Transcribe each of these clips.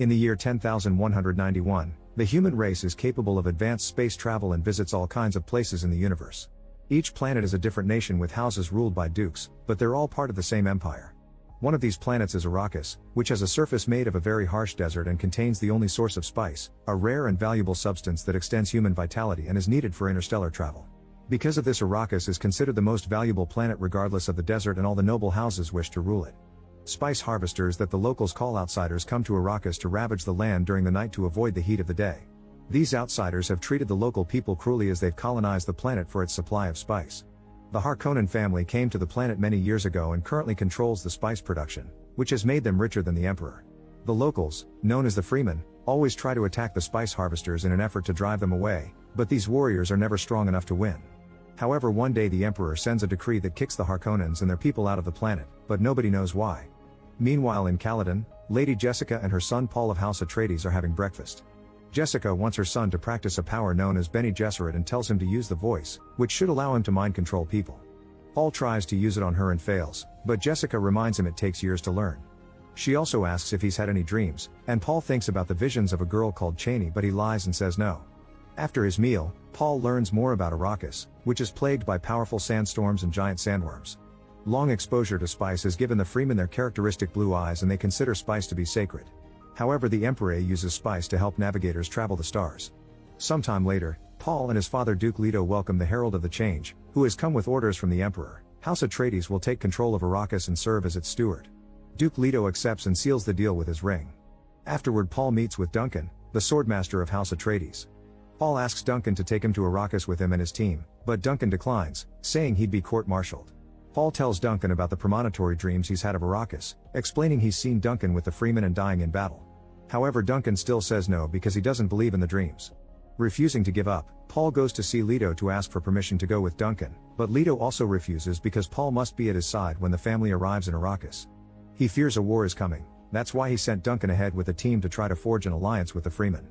In the year 10,191, the human race is capable of advanced space travel and visits all kinds of places in the universe. Each planet is a different nation with houses ruled by dukes, but they're all part of the same empire. One of these planets is Arrakis, which has a surface made of a very harsh desert and contains the only source of spice, a rare and valuable substance that extends human vitality and is needed for interstellar travel. Because of this, Arrakis is considered the most valuable planet regardless of the desert, and all the noble houses wish to rule it. Spice harvesters that the locals call outsiders come to Arrakis to ravage the land during the night to avoid the heat of the day. These outsiders have treated the local people cruelly as they've colonized the planet for its supply of spice. The Harkonnen family came to the planet many years ago and currently controls the spice production, which has made them richer than the Emperor. The locals, known as the Freemen, always try to attack the spice harvesters in an effort to drive them away, but these warriors are never strong enough to win. However, one day the Emperor sends a decree that kicks the Harkonnens and their people out of the planet, but nobody knows why. Meanwhile in Caladan, Lady Jessica and her son Paul of House Atreides are having breakfast. Jessica wants her son to practice a power known as Bene Gesserit and tells him to use the voice, which should allow him to mind control people. Paul tries to use it on her and fails, but Jessica reminds him it takes years to learn. She also asks if he's had any dreams, and Paul thinks about the visions of a girl called Cheney, but he lies and says no. After his meal, Paul learns more about Arrakis, which is plagued by powerful sandstorms and giant sandworms. Long exposure to spice has given the Freemen their characteristic blue eyes, and they consider spice to be sacred. However, the Emperor uses spice to help navigators travel the stars. Sometime later, Paul and his father Duke Leto welcome the Herald of the Change, who has come with orders from the Emperor. House Atreides will take control of Arrakis and serve as its steward. Duke Leto accepts and seals the deal with his ring. Afterward, Paul meets with Duncan, the swordmaster of House Atreides. Paul asks Duncan to take him to Arrakis with him and his team, but Duncan declines, saying he'd be court-martialed. Paul tells Duncan about the premonitory dreams he's had of Arrakis, explaining he's seen Duncan with the Freemen and dying in battle. However, Duncan still says no because he doesn't believe in the dreams. Refusing to give up, Paul goes to see Leto to ask for permission to go with Duncan, but Leto also refuses because Paul must be at his side when the family arrives in Arrakis. He fears a war is coming, that's why he sent Duncan ahead with a team to try to forge an alliance with the Freemen.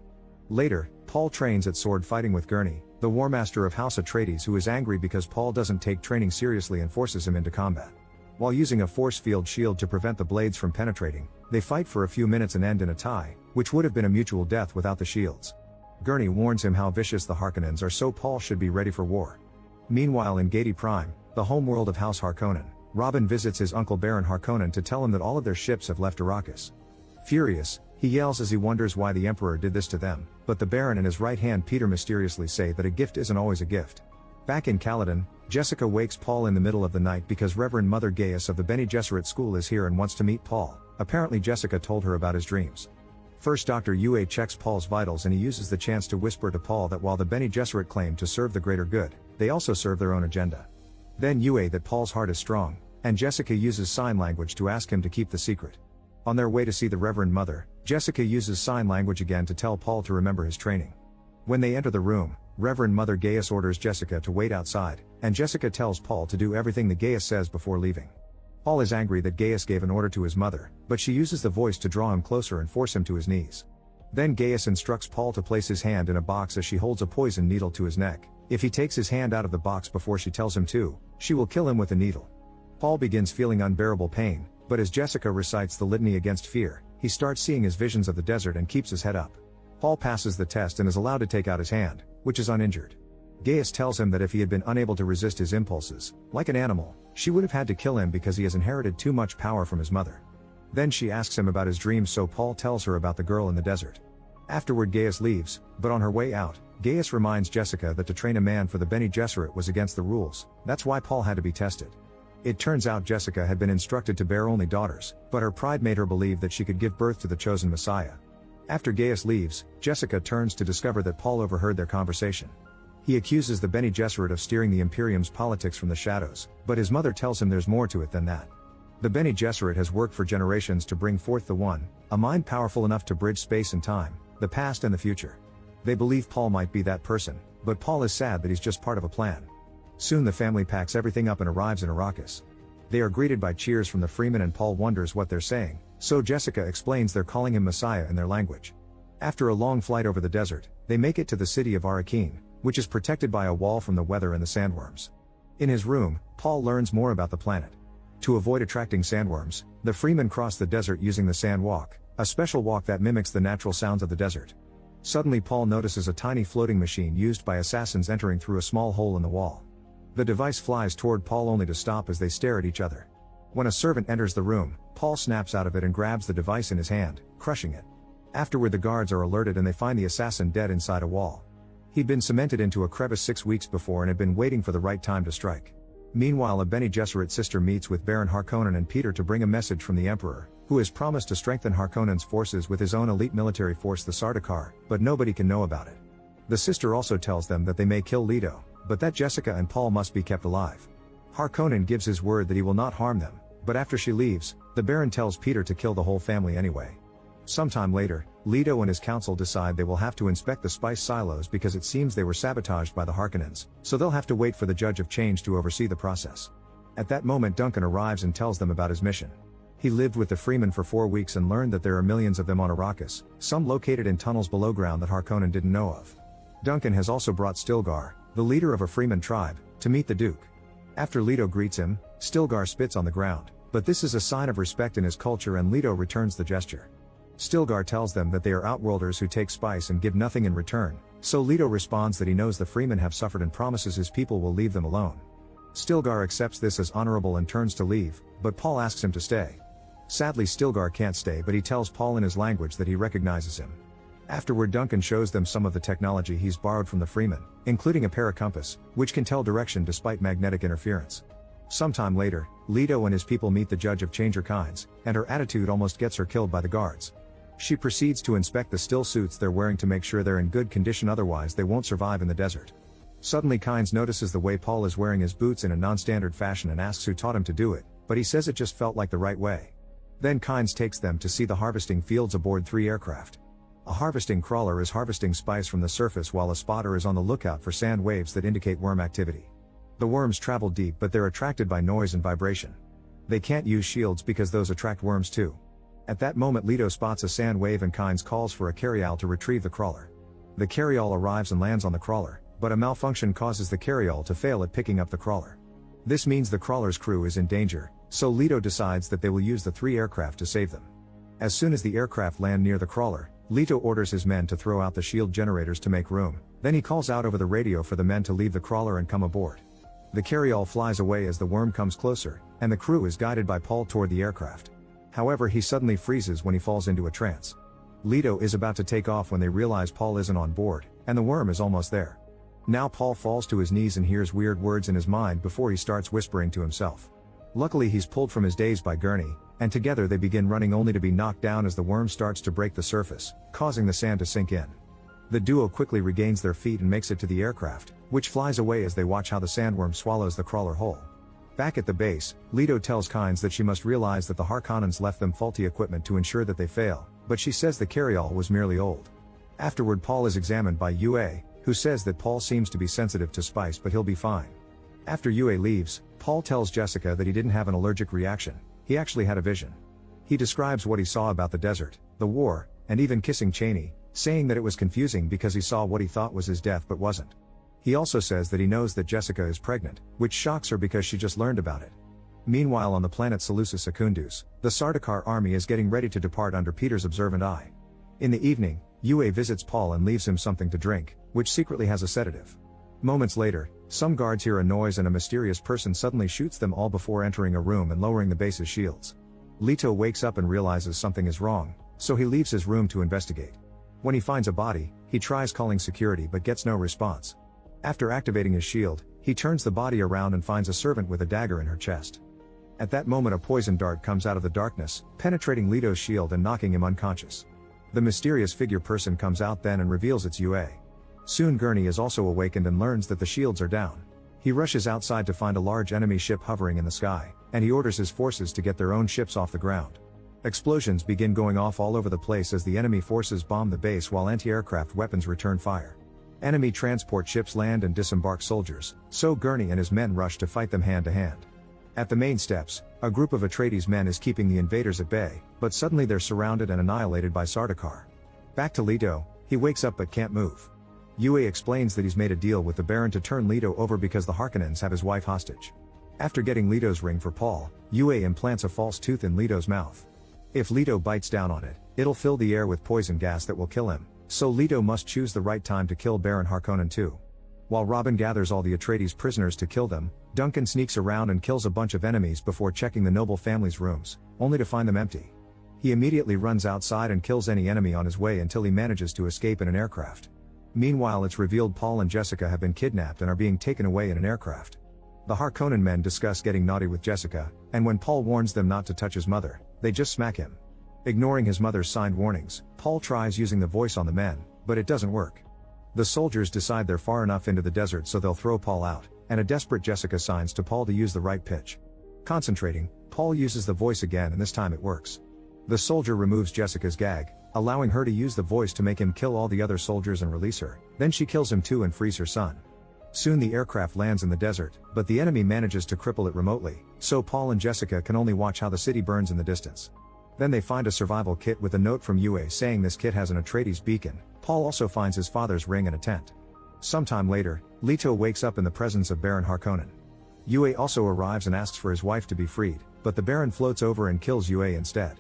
Later, Paul trains at sword fighting with Gurney, the War Master of House Atreides, who is angry because Paul doesn't take training seriously and forces him into combat. While using a force field shield to prevent the blades from penetrating, they fight for a few minutes and end in a tie, which would have been a mutual death without the shields. Gurney warns him how vicious the Harkonnens are, so Paul should be ready for war. Meanwhile in Gedi Prime, the homeworld of House Harkonnen, Robin visits his uncle Baron Harkonnen to tell him that all of their ships have left Arrakis. Furious, he yells as he wonders why the Emperor did this to them, but the Baron and his right hand Peter mysteriously say that a gift isn't always a gift. Back in Caladan, Jessica wakes Paul in the middle of the night because Reverend Mother Gaius of the Bene Gesserit school is here and wants to meet Paul. Apparently Jessica told her about his dreams. First, Dr. Yue checks Paul's vitals and he uses the chance to whisper to Paul that while the Bene Gesserit claim to serve the greater good, they also serve their own agenda. Then Yue that Paul's heart is strong, and Jessica uses sign language to ask him to keep the secret. On their way to see the Reverend Mother, Jessica uses sign language again to tell Paul to remember his training. When they enter the room, Reverend Mother Gaius orders Jessica to wait outside, and Jessica tells Paul to do everything that Gaius says before leaving. Paul is angry that Gaius gave an order to his mother, but she uses the voice to draw him closer and force him to his knees. Then Gaius instructs Paul to place his hand in a box as she holds a poison needle to his neck. If he takes his hand out of the box before she tells him to, she will kill him with the needle. Paul begins feeling unbearable pain, but as Jessica recites the litany against fear, he starts seeing his visions of the desert and keeps his head up. Paul passes the test and is allowed to take out his hand, which is uninjured. Gaius tells him that if he had been unable to resist his impulses, like an animal, she would have had to kill him because he has inherited too much power from his mother. Then she asks him about his dreams, so Paul tells her about the girl in the desert. Afterward Gaius leaves, but on her way out, Gaius reminds Jessica that to train a man for the Bene Gesserit was against the rules, that's why Paul had to be tested. It turns out Jessica had been instructed to bear only daughters, but her pride made her believe that she could give birth to the chosen Messiah. After Gaius leaves, Jessica turns to discover that Paul overheard their conversation. He accuses the Bene Gesserit of steering the Imperium's politics from the shadows, but his mother tells him there's more to it than that. The Bene Gesserit has worked for generations to bring forth the One, a mind powerful enough to bridge space and time, the past and the future. They believe Paul might be that person, but Paul is sad that he's just part of a plan. Soon the family packs everything up and arrives in Arrakis. They are greeted by cheers from the Freemen and Paul wonders what they're saying, so Jessica explains they're calling him Messiah in their language. After a long flight over the desert, they make it to the city of Arrakeen, which is protected by a wall from the weather and the sandworms. In his room, Paul learns more about the planet. To avoid attracting sandworms, the Freemen cross the desert using the sand walk, a special walk that mimics the natural sounds of the desert. Suddenly Paul notices a tiny floating machine used by assassins entering through a small hole in the wall. The device flies toward Paul only to stop as they stare at each other. When a servant enters the room, Paul snaps out of it and grabs the device in his hand, crushing it. Afterward the guards are alerted and they find the assassin dead inside a wall. He'd been cemented into a crevice 6 weeks before and had been waiting for the right time to strike. Meanwhile, a Bene Gesserit sister meets with Baron Harkonnen and Peter to bring a message from the Emperor, who has promised to strengthen Harkonnen's forces with his own elite military force, the Sardaukar, but nobody can know about it. The sister also tells them that they may kill Leto, but that Jessica and Paul must be kept alive. Harkonnen gives his word that he will not harm them, but after she leaves, the Baron tells Peter to kill the whole family anyway. Sometime later, Leto and his council decide they will have to inspect the spice silos because it seems they were sabotaged by the Harkonnens, so they'll have to wait for the Judge of Change to oversee the process. At that moment Duncan arrives and tells them about his mission. He lived with the Freemen for 4 weeks and learned that there are millions of them on Arrakis, some located in tunnels below ground that Harkonnen didn't know of. Duncan has also brought Stilgar, the leader of a Freeman tribe, to meet the Duke. After Leto greets him, Stilgar spits on the ground, but this is a sign of respect in his culture and Leto returns the gesture. Stilgar tells them that they are outworlders who take spice and give nothing in return, so Leto responds that he knows the Freemen have suffered and promises his people will leave them alone. Stilgar accepts this as honorable and turns to leave, but Paul asks him to stay. Sadly Stilgar can't stay, but he tells Paul in his language that he recognizes him. Afterward Duncan shows them some of the technology he's borrowed from the Freemen, including a paracompass, which can tell direction despite magnetic interference. Sometime later, Leto and his people meet the Judge of Changer Kinds, and her attitude almost gets her killed by the guards. She proceeds to inspect the still suits they're wearing to make sure they're in good condition, otherwise they won't survive in the desert. Suddenly Kynes notices the way Paul is wearing his boots in a non-standard fashion and asks who taught him to do it, but he says it just felt like the right way. Then Kynes takes them to see the harvesting fields aboard 3 aircraft. A harvesting crawler is harvesting spice from the surface while a spotter is on the lookout for sand waves that indicate worm activity. The worms travel deep but they're attracted by noise and vibration. They can't use shields because those attract worms too. At that moment Leto spots a sand wave and Kynes calls for a carryall to retrieve the crawler. The carryall arrives and lands on the crawler, but a malfunction causes the carryall to fail at picking up the crawler. This means the crawler's crew is in danger, so Leto decides that they will use the 3 aircraft to save them. As soon as the aircraft land near the crawler, Leto orders his men to throw out the shield generators to make room, then he calls out over the radio for the men to leave the crawler and come aboard. The carryall flies away as the worm comes closer, and the crew is guided by Paul toward the aircraft. However, he suddenly freezes when he falls into a trance. Leto is about to take off when they realize Paul isn't on board, and the worm is almost there. Now Paul falls to his knees and hears weird words in his mind before he starts whispering to himself. Luckily he's pulled from his daze by Gurney, and together they begin running only to be knocked down as the worm starts to break the surface, causing the sand to sink in. The duo quickly regains their feet and makes it to the aircraft, which flies away as they watch how the sandworm swallows the crawler whole. Back at the base, Leto tells Kynes that she must realize that the Harkonnens left them faulty equipment to ensure that they fail, but she says the carryall was merely old. Afterward Paul is examined by Yue, who says that Paul seems to be sensitive to spice but he'll be fine. After Yue leaves, Paul tells Jessica that he didn't have an allergic reaction, he actually had a vision. He describes what he saw about the desert, the war, and even kissing Chaney, saying that it was confusing because he saw what he thought was his death but wasn't. He also says that he knows that Jessica is pregnant, which shocks her because she just learned about it. Meanwhile on the planet Seleucus Secundus, the Sardaukar army is getting ready to depart under Peter's observant eye. In the evening, Yue visits Paul and leaves him something to drink, which secretly has a sedative. Moments later, some guards hear a noise and a mysterious person suddenly shoots them all before entering a room and lowering the base's shields. Leto wakes up and realizes something is wrong, so he leaves his room to investigate. When he finds a body, he tries calling security but gets no response. After activating his shield, he turns the body around and finds a servant with a dagger in her chest. At that moment a poison dart comes out of the darkness, penetrating Leto's shield and knocking him unconscious. The mysterious figure person comes out then and reveals it's Yue. Soon Gurney is also awakened and learns that the shields are down. He rushes outside to find a large enemy ship hovering in the sky, and he orders his forces to get their own ships off the ground. Explosions begin going off all over the place as the enemy forces bomb the base while anti-aircraft weapons return fire. Enemy transport ships land and disembark soldiers, so Gurney and his men rush to fight them hand to hand. At the main steps, a group of Atreides men is keeping the invaders at bay, but suddenly they're surrounded and annihilated by Sardaukar. Back to Leto, he wakes up but can't move. Yue explains that he's made a deal with the Baron to turn Leto over because the Harkonnens have his wife hostage. After getting Leto's ring for Paul, Yue implants a false tooth in Leto's mouth. If Leto bites down on it, it'll fill the air with poison gas that will kill him, so Leto must choose the right time to kill Baron Harkonnen too. While Robin gathers all the Atreides prisoners to kill them, Duncan sneaks around and kills a bunch of enemies before checking the noble family's rooms, only to find them empty. He immediately runs outside and kills any enemy on his way until he manages to escape in an aircraft. Meanwhile, it's revealed Paul and Jessica have been kidnapped and are being taken away in an aircraft. The Harkonnen men discuss getting naughty with Jessica, and when Paul warns them not to touch his mother, they just smack him. Ignoring his mother's signed warnings, Paul tries using the voice on the men, but it doesn't work. The soldiers decide they're far enough into the desert so they'll throw Paul out, and a desperate Jessica signs to Paul to use the right pitch. Concentrating, Paul uses the voice again and this time it works. The soldier removes Jessica's gag, allowing her to use the voice to make him kill all the other soldiers and release her, then she kills him too and frees her son. Soon the aircraft lands in the desert, but the enemy manages to cripple it remotely, so Paul and Jessica can only watch how the city burns in the distance. Then they find a survival kit with a note from Yue saying this kit has an Atreides beacon. Paul also finds his father's ring in a tent. Sometime later, Leto wakes up in the presence of Baron Harkonnen. Yue also arrives and asks for his wife to be freed, but the Baron floats over and kills Yue instead.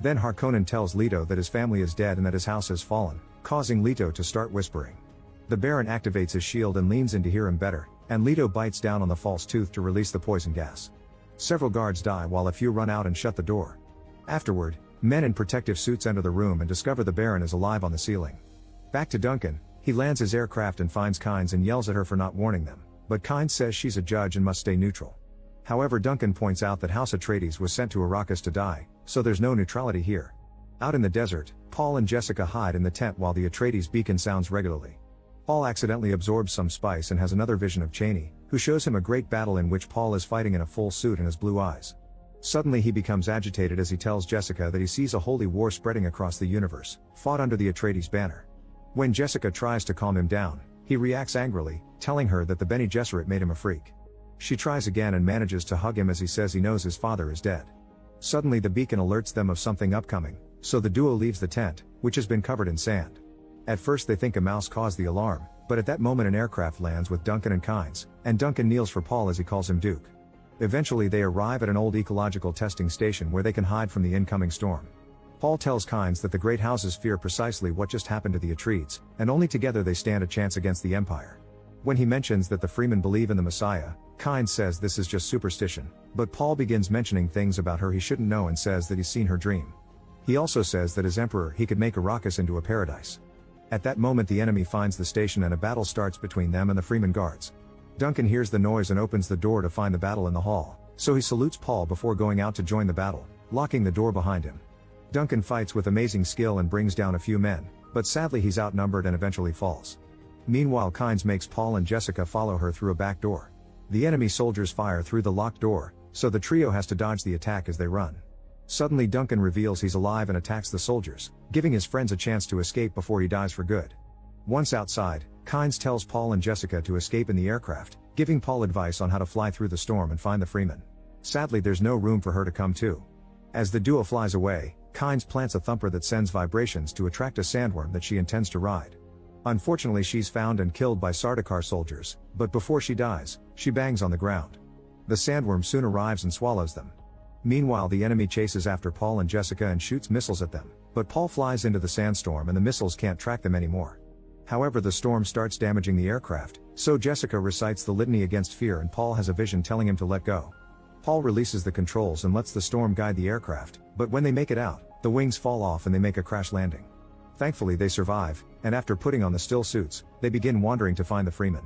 Then Harkonnen tells Leto that his family is dead and that his house has fallen, causing Leto to start whispering. The Baron activates his shield and leans in to hear him better, and Leto bites down on the false tooth to release the poison gas. Several guards die while a few run out and shut the door. Afterward, men in protective suits enter the room and discover the Baron is alive on the ceiling. Back to Duncan, he lands his aircraft and finds Kynes and yells at her for not warning them, but Kynes says she's a judge and must stay neutral. However, Duncan points out that House Atreides was sent to Arrakis to die, so there's no neutrality here. Out in the desert, Paul and Jessica hide in the tent while the Atreides beacon sounds regularly. Paul accidentally absorbs some spice and has another vision of Chaney, who shows him a great battle in which Paul is fighting in a full suit and has blue eyes. Suddenly he becomes agitated as he tells Jessica that he sees a holy war spreading across the universe, fought under the Atreides banner. When Jessica tries to calm him down, he reacts angrily, telling her that the Bene Gesserit made him a freak. She tries again and manages to hug him as he says he knows his father is dead. Suddenly the beacon alerts them of something upcoming, so the duo leaves the tent, which has been covered in sand. At first they think a mouse caused the alarm, but at that moment an aircraft lands with Duncan and Kynes, and Duncan kneels for Paul as he calls him Duke. Eventually they arrive at an old ecological testing station where they can hide from the incoming storm. Paul tells Kynes that the great houses fear precisely what just happened to the Atreides, and only together they stand a chance against the Empire. When he mentions that the Freemen believe in the Messiah, Kynes says this is just superstition, but Paul begins mentioning things about her he shouldn't know and says that he's seen her dream. He also says that as Emperor he could make Arrakis into a paradise. At that moment the enemy finds the station and a battle starts between them and the Freeman guards. Duncan hears the noise and opens the door to find the battle in the hall, so he salutes Paul before going out to join the battle, locking the door behind him. Duncan fights with amazing skill and brings down a few men, but sadly he's outnumbered and eventually falls. Meanwhile Kynes makes Paul and Jessica follow her through a back door. The enemy soldiers fire through the locked door, so the trio has to dodge the attack as they run. Suddenly Duncan reveals he's alive and attacks the soldiers, giving his friends a chance to escape before he dies for good. Once outside, Kynes tells Paul and Jessica to escape in the aircraft, giving Paul advice on how to fly through the storm and find the Freeman. Sadly there's no room for her to come too. As the duo flies away, Kynes plants a thumper that sends vibrations to attract a sandworm that she intends to ride. Unfortunately she's found and killed by Sardaukar soldiers, but before she dies, she bangs on the ground. The sandworm soon arrives and swallows them. Meanwhile the enemy chases after Paul and Jessica and shoots missiles at them, but Paul flies into the sandstorm and the missiles can't track them anymore. However, the storm starts damaging the aircraft, so Jessica recites the litany against fear and Paul has a vision telling him to let go. Paul releases the controls and lets the storm guide the aircraft, but when they make it out, the wings fall off and they make a crash landing. Thankfully they survive, and after putting on the still suits, they begin wandering to find the Freeman.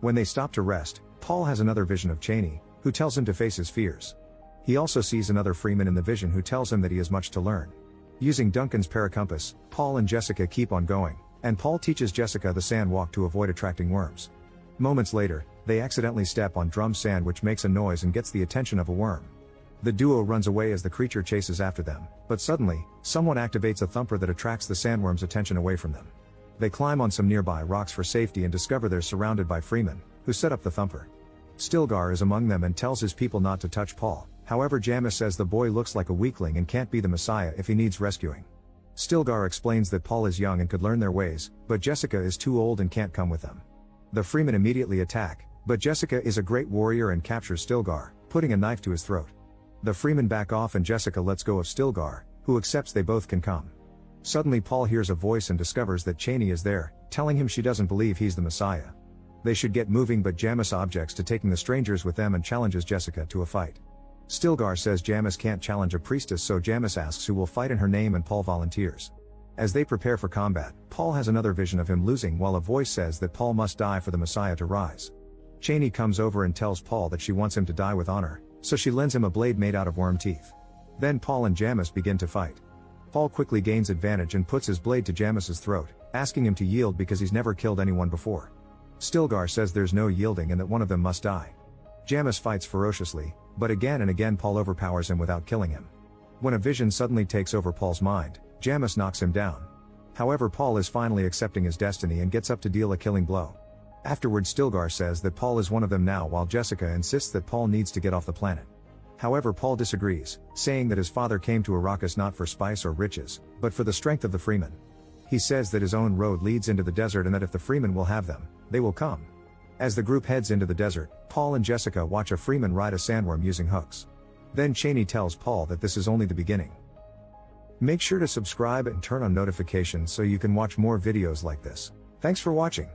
When they stop to rest, Paul has another vision of Chaney, who tells him to face his fears. He also sees another Freeman in the vision who tells him that he has much to learn. Using Duncan's paracompass, Paul and Jessica keep on going, and Paul teaches Jessica the sand walk to avoid attracting worms. Moments later, they accidentally step on drum sand which makes a noise and gets the attention of a worm. The duo runs away as the creature chases after them, but suddenly, someone activates a thumper that attracts the sandworm's attention away from them. They climb on some nearby rocks for safety and discover they're surrounded by Freemen, who set up the thumper. Stilgar is among them and tells his people not to touch Paul, however Jamis says the boy looks like a weakling and can't be the Messiah if he needs rescuing. Stilgar explains that Paul is young and could learn their ways, but Jessica is too old and can't come with them. The Freemen immediately attack, but Jessica is a great warrior and captures Stilgar, putting a knife to his throat. The Freemen back off and Jessica lets go of Stilgar, who accepts they both can come. Suddenly Paul hears a voice and discovers that Cheney is there, telling him she doesn't believe he's the Messiah. They should get moving, but Jamis objects to taking the strangers with them and challenges Jessica to a fight. Stilgar says Jamis can't challenge a priestess, so Jamis asks who will fight in her name and Paul volunteers. As they prepare for combat, Paul has another vision of him losing while a voice says that Paul must die for the Messiah to rise. Cheney comes over and tells Paul that she wants him to die with honor, so she lends him a blade made out of worm teeth. Then Paul and Jamis begin to fight. Paul quickly gains advantage and puts his blade to Jamis's throat, asking him to yield because he's never killed anyone before. Stilgar says there's no yielding and that one of them must die. Jamis fights ferociously, but again and again Paul overpowers him without killing him. When a vision suddenly takes over Paul's mind, Jamis knocks him down. However, Paul is finally accepting his destiny and gets up to deal a killing blow. Afterward, Stilgar says that Paul is one of them now, while Jessica insists that Paul needs to get off the planet. However, Paul disagrees, saying that his father came to Arrakis not for spice or riches, but for the strength of the Freemen. He says that his own road leads into the desert and that if the Freemen will have them, they will come. As the group heads into the desert, Paul and Jessica watch a Freeman ride a sandworm using hooks. Then Cheney tells Paul that this is only the beginning. Make sure to subscribe and turn on notifications so you can watch more videos like this. Thanks for watching.